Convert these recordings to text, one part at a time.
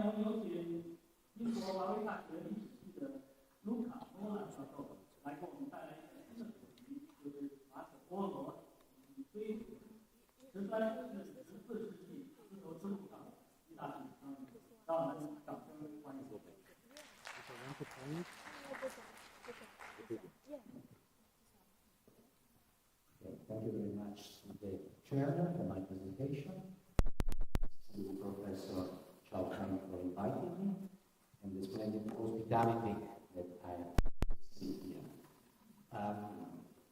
我们有请英国华威大学历史系的 Luca Mola 教授来给我们带来一个新的主题，就是马可波罗及其追随者13至14世纪丝绸之路上的意大利商人。让我们掌声欢迎。Thank you very much to the chairman for my presentation, to Professor Chalkan for inviting me, and the splendid hospitality that I have received here.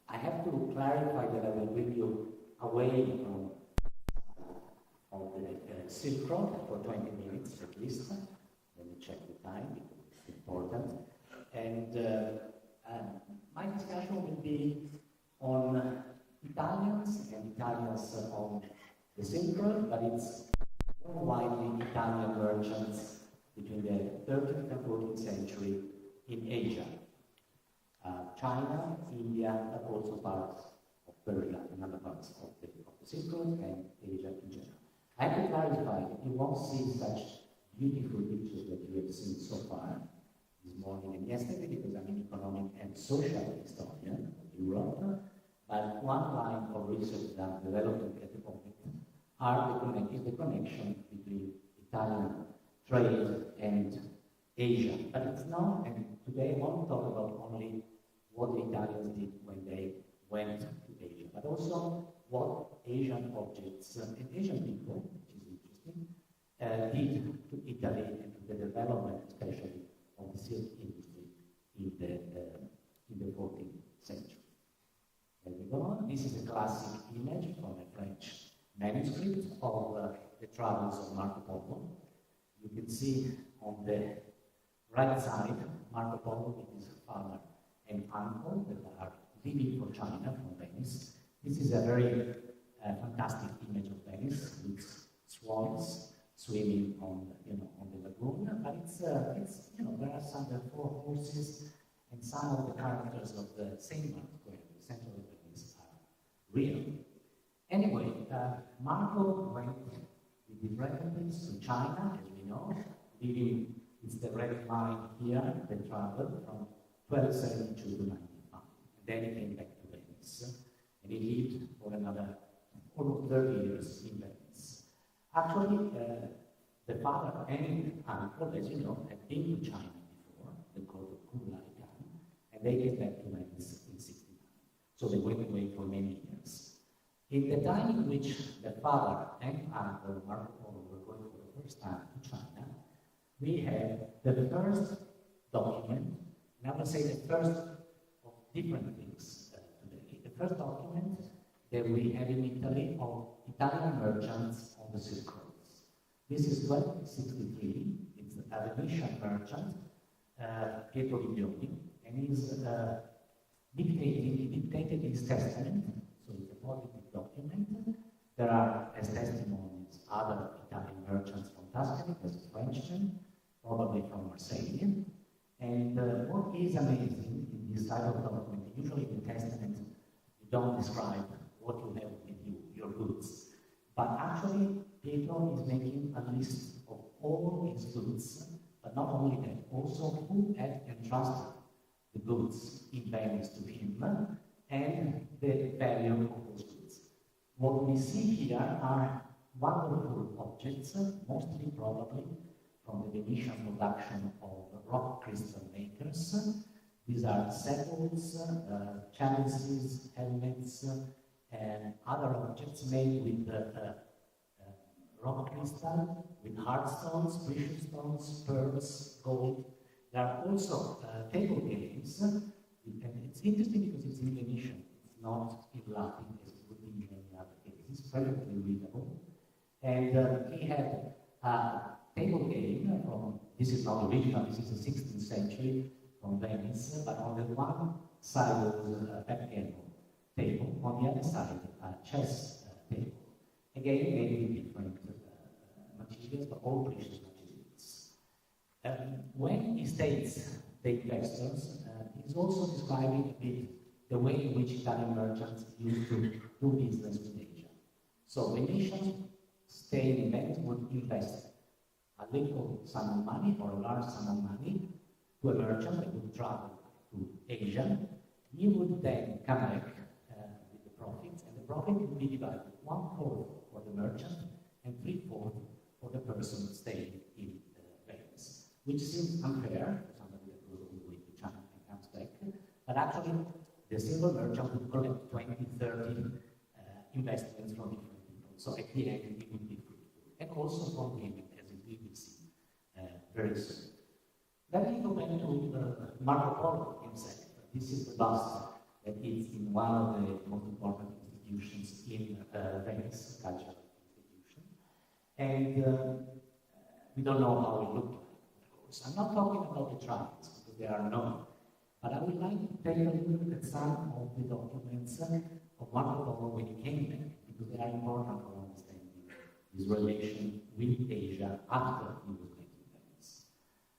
I have to clarify that I will bring you away from the Silk Road for 20 minutes at least. Let me check the time because it's important. And my discussion will be on Italians and Italians on the Silk Road, but it's more widely Italian merchants between the 13th and 14th century in Asia. China, India, but also parts of Persia and other parts of the Silk Road and Asia in general. I have to clarify that you won't see such beautiful pictures that you have seen so far this morning and yesterday, because I'm an economic and social historian of Europe. But one line of research that I'm developing at the moment is the connection between Italian trade and Asia. But it's not, and today I won't talk about only what the Italians did when they went to Asia, but also what Asian objects and Asian people, which is interesting, did to Italy and to the development, especially of the silk industry in the 14th century. There we go on. This is a classic image from a French manuscript of the travels of Marco Polo. You can see on the right side Marco Polo with his father and uncle that are leaving for China from Venice. This is a very fantastic image of Venice with swans swimming on the lagoon. But it's there are 4 horses, and some of the characters of the same Marco Polo, the center of Venice, are real. Anyway, Marco went with his relatives to China, as we know, leaving, it's the red line here, they traveled from 1272 to 95. And then he came back to Venice, and he lived for another almost 30 years in Venice. Actually, the father and uncle, as you know, had been to China before, the court of Kublai Khan, and they came back to Venice in 69. So they went away for many years. In the time in which the father and uncle, Marco Polo, were going for the first time to China, we have the first document, and I will say the first of different things today. The first document that we have in Italy of Italian merchants on the Silk Roads. This is 1263. It's a Venetian merchant, Pietro Viglioni, and he's dictated his testament, so it's a positive document. There are, as testimonies, other Italian merchants from Tuscany, as a Frenchman, probably from Marseille. And what is amazing in this type of document, usually in the testament, you don't describe what you have with you, your goods. But actually, Pietro is making a list of all his goods, but not only that, also who had entrusted the goods in Venice to him, and the value of those goods. What we see here are wonderful objects, mostly probably from the Venetian production of rock crystal makers. These are sepals, chalices, helmets, and other objects made with rock crystal, with hard stones, precious stones, pearls, gold. There are also table games, and it's interesting because it's in Venetian, it's not in Latin as it would be in many other cases. It's perfectly readable. And he had a table game from, this is not original, this is the 16th century from Venice, but on the one side was a backgammon table, on the other side a chess table. Again, maybe different materials, but all precious materials. When he states the investors, he's also describing a bit the way in which Italian merchants used to do business with Asia. So Venetians staying in Venice would invest a little sum of money or a large sum of money to a merchant that would travel to Asia. He would then come back with the profits, and the profit would be divided 1/4 for the merchant and 3/4 for the person staying in Venice, which seems unfair to somebody that goes all the way to China and comes back. But actually, the single merchant would collect 20, 30 investments from different people. So at the end, it would be fruitful. And also from gaming, as we will see very soon. Let me go back to Marco Polo himself. This is the bust that is in one of the most important institutions in Venice, cultural institution. And we don't know how it looked like, of course. I'm not talking about the trials, because they are known. But I would like to take a look at some of the documents of Marco Polo when he came back, because they are important for understanding his relation with Asia after he was back in Venice.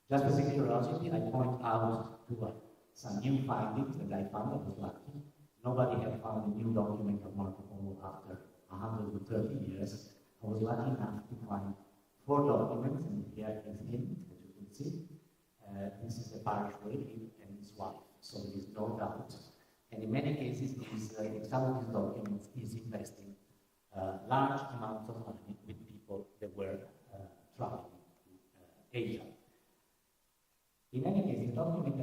Just as a curiosity, I point out to some new findings that I found. I was lucky. Nobody had found a new document of Marco Polo after 130 years. I was lucky enough to find 4 documents, and here is him, as you can see. This is the parish where he lived and his wife, so there is no doubt. And in many cases, in some of these documents, he's investing large amounts of money with people that were traveling to Asia. In any case, the document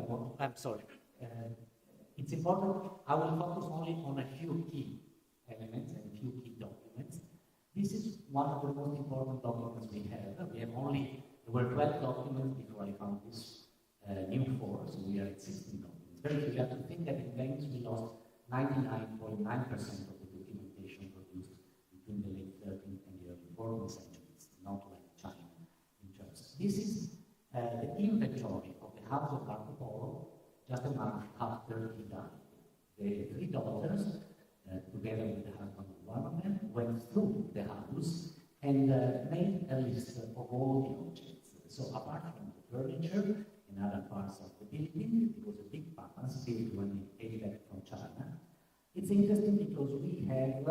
it's important. I will focus only on a few key elements and a few key documents. This is one of the most important documents we have. There were 12 documents before I found this new 4, so we are at 16 documents. But you have to think that in Venice we lost 99.9% of the documentation produced between the late 13th and the early 14th centuries, not like China in terms. This is the inventory of the house of Marco Polo just a month after he died. The 3 daughters, together with the husband of one of them, went through the house and made a list of all the objects. So apart from the furniture and other parts of the building, it was a big palace built when he came back from China. It's interesting because we have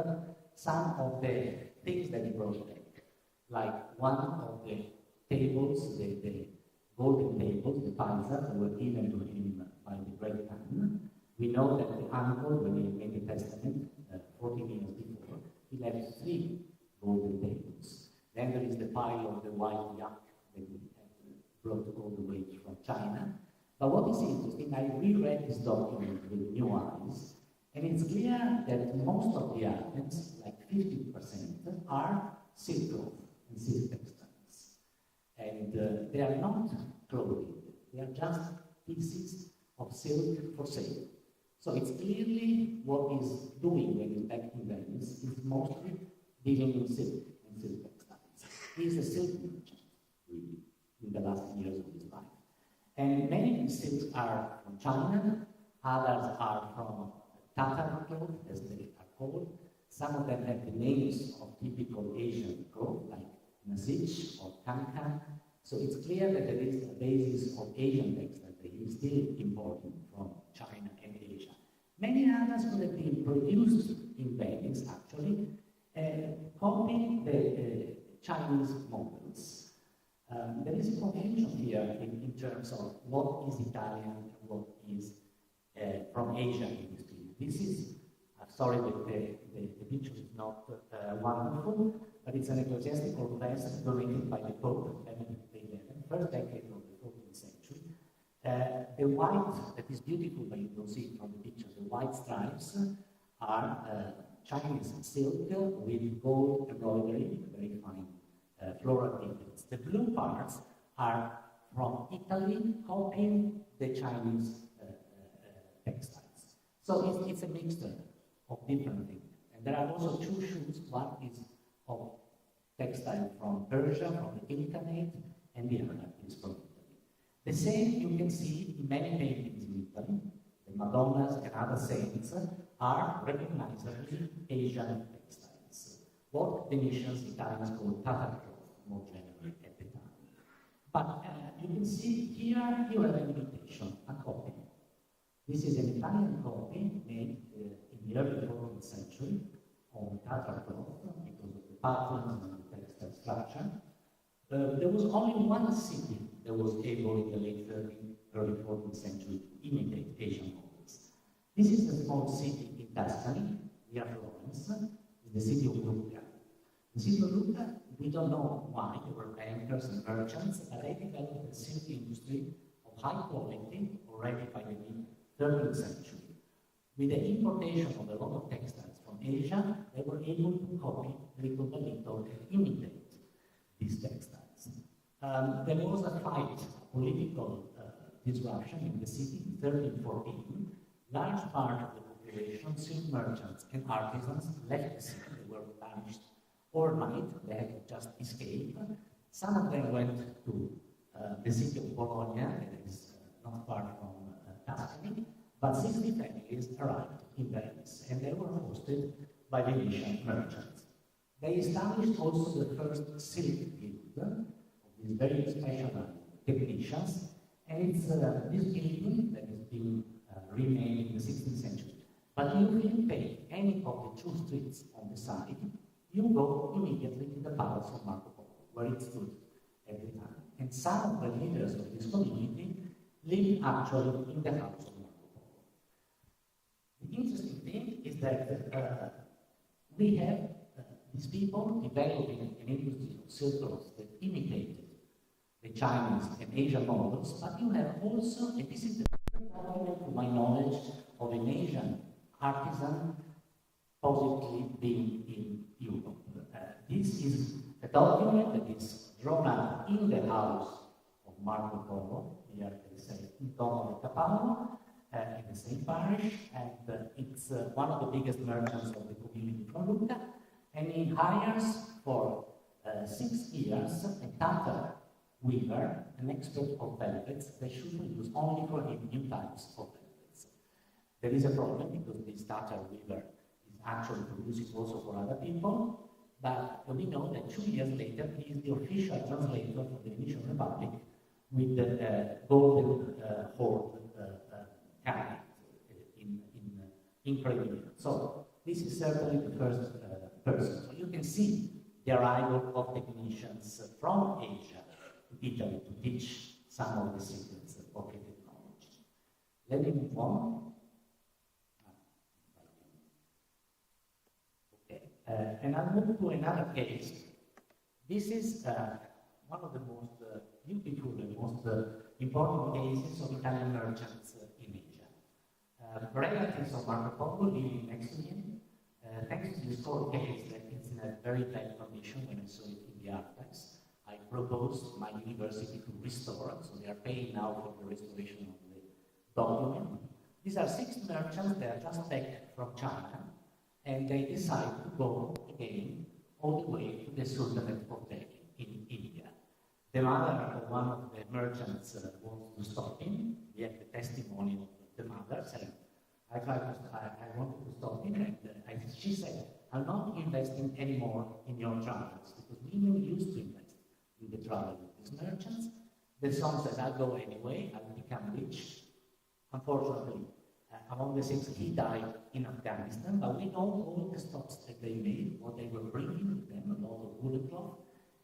some of the things that he brought back, like one of the tables, the golden tables, the paisa that were given to him by the great Khan. We know that the uncle, when he made the testament 40 years before, he left 3 golden tables. Then there is the pile of the white yak that he brought all the way from China. But what is interesting, I reread this document with new eyes, and it's clear that most of the items, like 50%, are silk cloth and silk textiles. And they are not clothing, they are just pieces of silk for sale. So it's clearly what he's doing when he's back in Venice. He's mostly dealing in silk and silk textiles. He's a silk merchant, really, in the last years of his life. And many of these silks are from China, others are from Tatar cloth, as they are called. Some of them have the names of typical Asian cloth, like Nasich or Kankan. So it's clear that there is a basis of Asian textiles that he is still importing from China and Asia. Many others could have been produced in Venice, actually, copying the Chinese models. There is a confusion here in terms of what is Italian and what is from Asia in this period. This is, sorry that the picture is not wonderful, but it's an ecclesiastical vest donated by the Pope, Benedict XI, first decade of the 14th century. The white, that is beautiful, but you don't see it from the picture, the white stripes are Chinese silk with gold embroidery, very fine floral details. The blue parts are from Italy, copying the Chinese textiles. So it's a mixture of different things. And there are also 2 shoes. One is of textile from Persia, from the Ilkhanate, and the other is from Italy. The same you can see in many paintings in Italy. The Madonnas and other saints are recognizably Asian textiles. What Venetians, Italians call Tatar cloth, more generally at the time. But you can see here you have an imitation, a copy. This is an Italian copy made in the early 14th century of Tatar cloth because of the patterns and the textile structure. There was only one city that was able in the late 13th, early 14th century to imitate Asian models. This is a small city in Tuscany, near Florence, the city of Luca. The city of Luca, we don't know why, there were bankers and merchants, but they developed a silk industry of high quality already by the mid-13th century. With the importation of a lot of textiles from Asia, they were able to copy little by little and imitate these textiles. There was a fight, political disruption in the city in 1314. Large part of the population, silk merchants and artisans, left the city. They were banished overnight. They had to just escape. Some of them went to the city of Bologna, that is not far from Tuscany, but 60 families arrived in Venice, and they were hosted by Venetian merchants. They established also the first silk guild of these very specialized technicians, and it's this building that has been remade in the 16th century. But if you take any of the two streets on the side, you go immediately to the Palace of Marco Polo, where it stood at the time. And some of the leaders of this community live actually in the house of Marco Polo. The interesting thing is that we have these people developing an industry of silk cloth that imitated the Chinese and Asian models, but you have also, and this is the first document to my knowledge of an Asian artisan positively being in Europe. This is a document that is drawn up in the house of Marco Polo, here they say in Domo de Capano, in the same parish, and it's one of the biggest merchants of the community from Luca, and he hires for 6 years a Tatar weaver, an expert of velvets, that should use only for him new types of velvets. There is a problem because this Tatar weaver is actually producing also for other people, but we know that 2 years later he is the official translator for the Venetian Republic with the golden hoard cabinet in Cremona. So this is certainly the first person. So you can see the arrival of technicians from Asia to Italy to teach some of the secrets of the technology. Let me move on. And I'll move to another case. This is one of the most beautiful and most important cases of Italian merchants in Asia. Relatives of Marco Polo living next to him. Thanks to this court case that is in a very bad condition when I saw it in the archives, I proposed my university to restore it, so they are paying now for the restoration of the document. These are 6 merchants that are just back from China, and they decide to go again all the way to the Sultanate of Delhi in India. The mother of one of the merchants wants to stop him. We have the testimony of the mother saying, I wanted to stop him, and she said, I'm not investing anymore in your travels, because we used to invest in the travel with these merchants. The son said, I'll go anyway, I'll become rich. Unfortunately, among the 6, he died in Afghanistan, but we know all the stops that they made, what they were bringing with them, a lot of woolen cloth.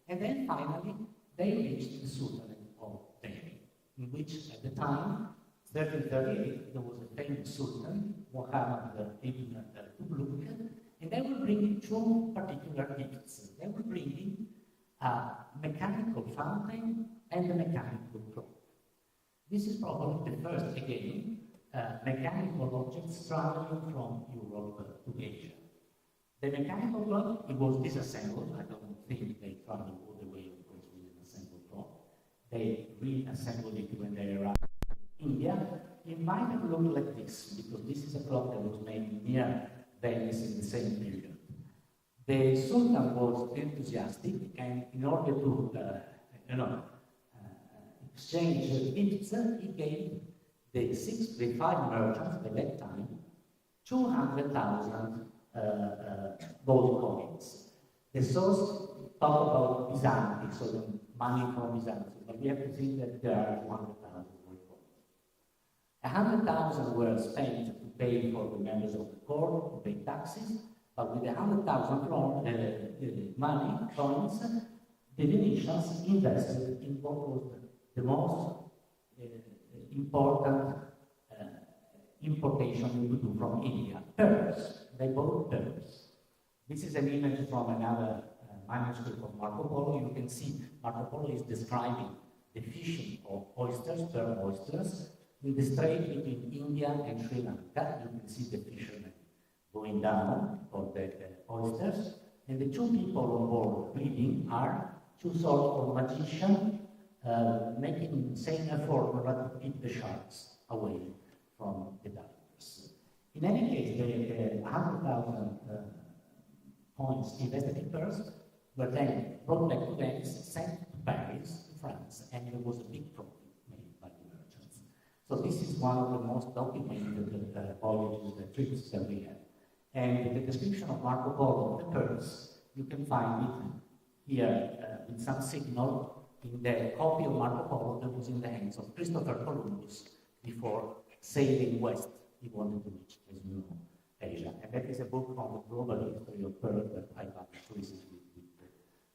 And then finally, they reached the Sultanate of Delhi, in which at the time, 1338, there was a famous Sultan, Muhammad ibn Tughluq, and they were bringing 2 particular gifts. They were bringing a mechanical fountain and a mechanical clock. This is probably the first, again, mechanical objects traveling from Europe to Asia. The mechanical clock, it was disassembled. I don't think they traveled all the way, of course, with an assembled clock. They reassembled it when they arrived in India. It might have looked like this, because this is a clock that was made near Venice in the same period. The Sultan was enthusiastic, and in order to exchange gifts, he gave the 5 merchants at that time 200,000 gold coins. The source talk about Byzantium, so the money from Byzantium, but we have to see that there are 200,000 gold coins. 100,000 were spent to pay for the members of the court, to pay taxes, but with the 100,000 money coins, the Venetians invested in what was the most important importation we could do from India, pearls. They bought pearls. This is an image from another manuscript of Marco Polo. You can see Marco Polo is describing the fishing of oysters, pearl oysters, in the strait between India and Sri Lanka. You can see the fishermen going down for the oysters, and the two people on board reading are two sorts of magicians saying a formula to keep the sharks away from the divers. In any case, the 100,000 points invested in pearls were then brought back to Venice, sent to Paris, to France, and there was a big profit made by the merchants. So this is one of the most documented voyages, the trips that we have. And the description of Marco Polo, the pearls, you can find it here with some signal in the copy of Marco Polo that was in the hands of Christopher Columbus before sailing west. He wanted to reach, as you know, Asia. And that is a book on the global history of pearl that I published recently with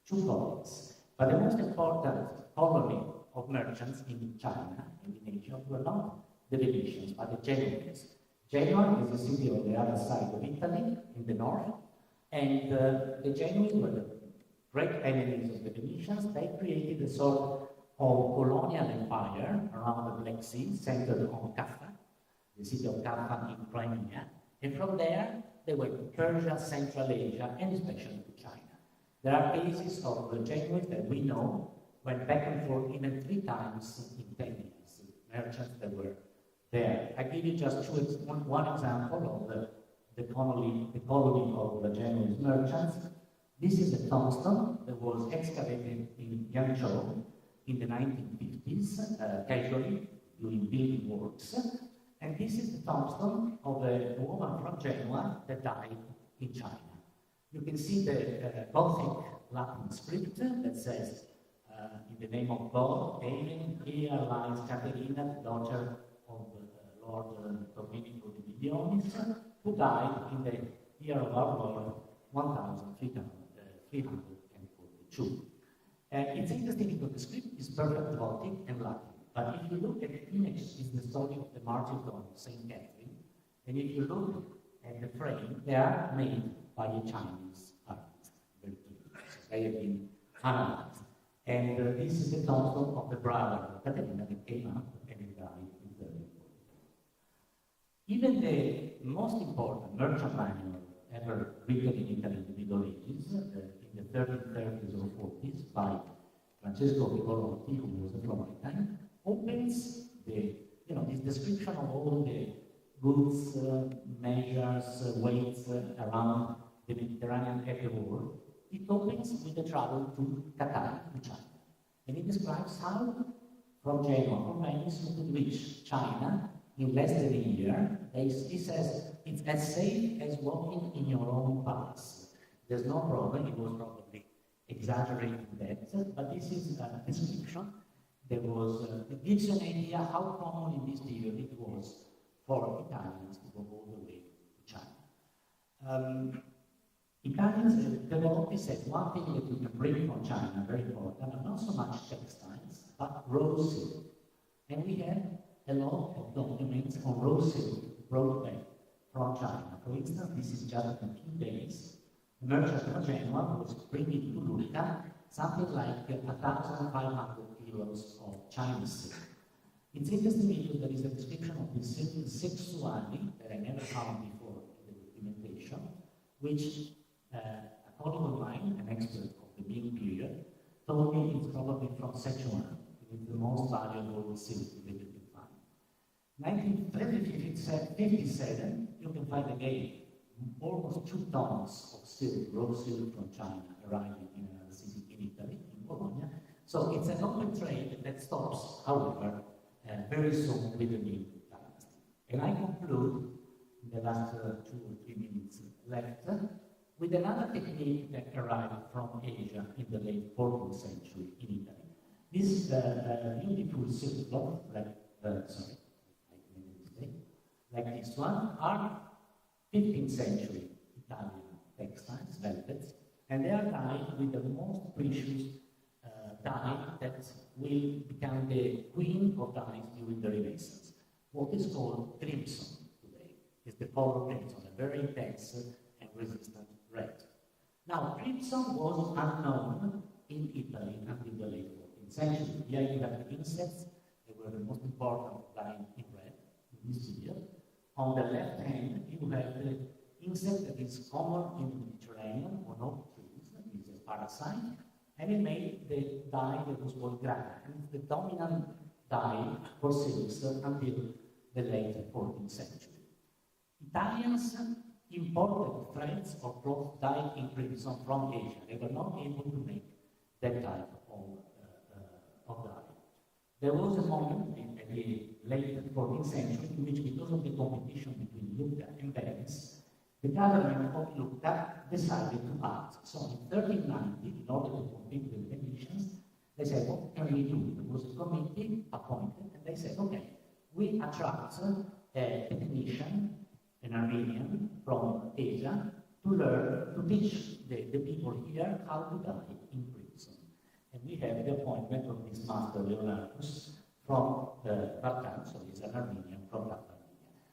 two colleagues. But the most important colony of merchants in China and in Asia were not the Venetians, but the Genoese. Genoa is a city on the other side of Italy, in the north, and the Genoese were the great enemies of the Venetians. They created a sort of colonial empire around the Black Sea, centered on Kaffa, the city of Kaffa in Crimea, and from there they went to Persia, Central Asia, and especially to China. There are cases of the Genoese that we know went back and forth even 3 times in 10 years, merchants that were there. I give you just one example of the colony of the Genoese merchants. This is a tombstone that was excavated in Yangzhou in the 1950s, casually during building works. And this is the tombstone of a woman from Genoa that died in China. You can see the Gothic Latin script that says, in the name of God, Amen, here lies Caterina, daughter of Lord Domenico di Milionis, who died in the year of our Lord 1342. It's interesting because the script is perfect Gothic and Latin, but if you look at the image, it's the story of the martyrdom of St. Catherine, and if you look at the frame, they are made by a Chinese artist. They have been analyzed. And this is the tombstone of the brother of Caterina that came up and died in 1342. Even the most important merchant manual ever written in Italy in the Middle Ages, in the 1330s or 40s, by Francesco Picolotti, who was a Florentine, opens this description of all the goods, measures, weights around the Mediterranean area world. It opens with the travel to Qatar, to China. And it describes how, from Genoa, from Venice, you could reach China in less than a year. He says it's as safe as walking in your own palace. There's no problem. He was probably exaggerating that, but this is a description that it gives you an idea how common in this period it was for Italians to go all the way to China. Italians, Developpi said one thing that you can bring from China, very important, but not so much textiles, but raw silk. And we have a lot of documents on raw silk brought back from China. For instance, this is just in a few days. The merchant from Genoa was bringing to Luca something like 1,500 kilos of Chinese silk. It's interesting because there is a description of this silk in sexuali that I never found before in the documentation, which a colleague of mine, an expert of the Ming period, told me it's probably from Sichuan. It's the most valuable silk that you can find. 1957, you can find again almost 2 tons of silk, raw silk from China, arriving in another city in Italy, in Bologna. So it's an open trade that stops, however, very soon with the Ming dynasty. And I conclude in the last 2 or 3 minutes left with another technique that arrived from Asia in the late 14th century in Italy. This beautiful silk cloth, like this one, are 15th century Italian textiles, velvets, and they are dyed with the most precious dye that will become the queen of dyes during the Renaissance. What is called crimson today is the Polo crimson, a very intense and resistant red. Now, crimson was unknown in Italy until the late 14th century. Here you have the insects, they were the most important dyeing in red in this period. On the left hand, you have the insect that is common in the Mediterranean on all trees, it is a parasite, and it made the dye that was called grana, and it's the dominant dye for silks until the late 14th century. Italians imported threads of cloth dyed in crimson from Asia. They were not able to make that type of dye. There was a moment in the late 14th century in which, because of the competition between Luca and Venice, the government of Luca decided to act. So in 1390, in order to compete with the Venetians, they said, what can we do? There was a committee appointed, and they said, okay, we attract a technician, an Armenian from Asia, to learn, to teach the people here how to dye in crimson. And we have the appointment of this master Leonardus from Balkan, so he's an Armenian from Balkan.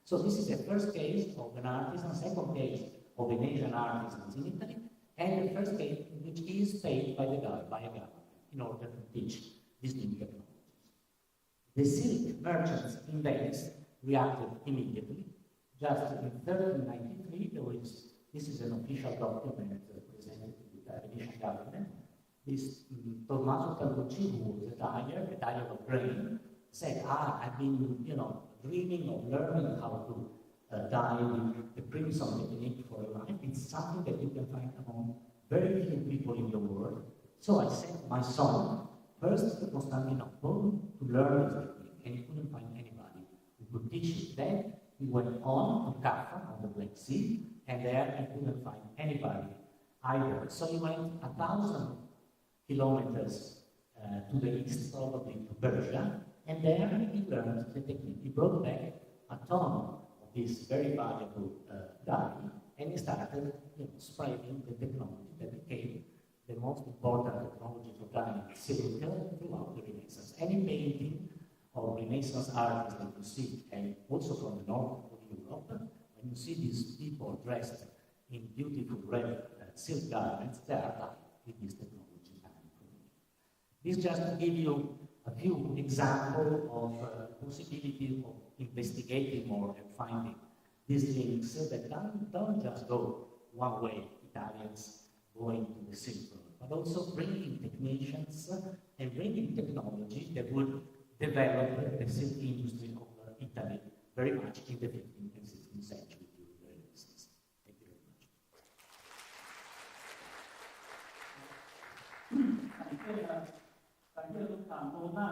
So this is the first case of an artisan, second case of an Asian artisan in Italy, and the first case in which he is paid by a government in order to teach these new technologies. The silk merchants in Venice reacted immediately. Just in 1393, this is an official document presented to the Venetian government. This Tommaso Carlucci, who was a dyer of grain, said, I've been, dreaming of learning how to dye the crimson technique for a life. It's something that you can find among very few people in the world. So I sent my son first to Constantinople to learn this technique, and he couldn't find anybody who could teach it. Then he went on to Kaffa on the Black Sea, and there he couldn't find anybody either. So he went 1,000 kilometers to the east, probably to Persia, and there he learned the technique. He brought back a ton of this very valuable dye, and he started spreading the technology that became the most important technology for dyeing silk throughout the Renaissance. Any painting of Renaissance artists that you see, and also from the north of Europe, when you see these people dressed in beautiful red silk garments, they are dyed with this technology. This just to give you a few examples of possibility of investigating more and finding these links that don't just go one way, Italians going to the Silk Road, but also bringing technicians and bringing technology that would develop the silk industry of Italy very much in the 15th and 16th century during the Renaissance. Thank you very much. Thank you, Luca Mola,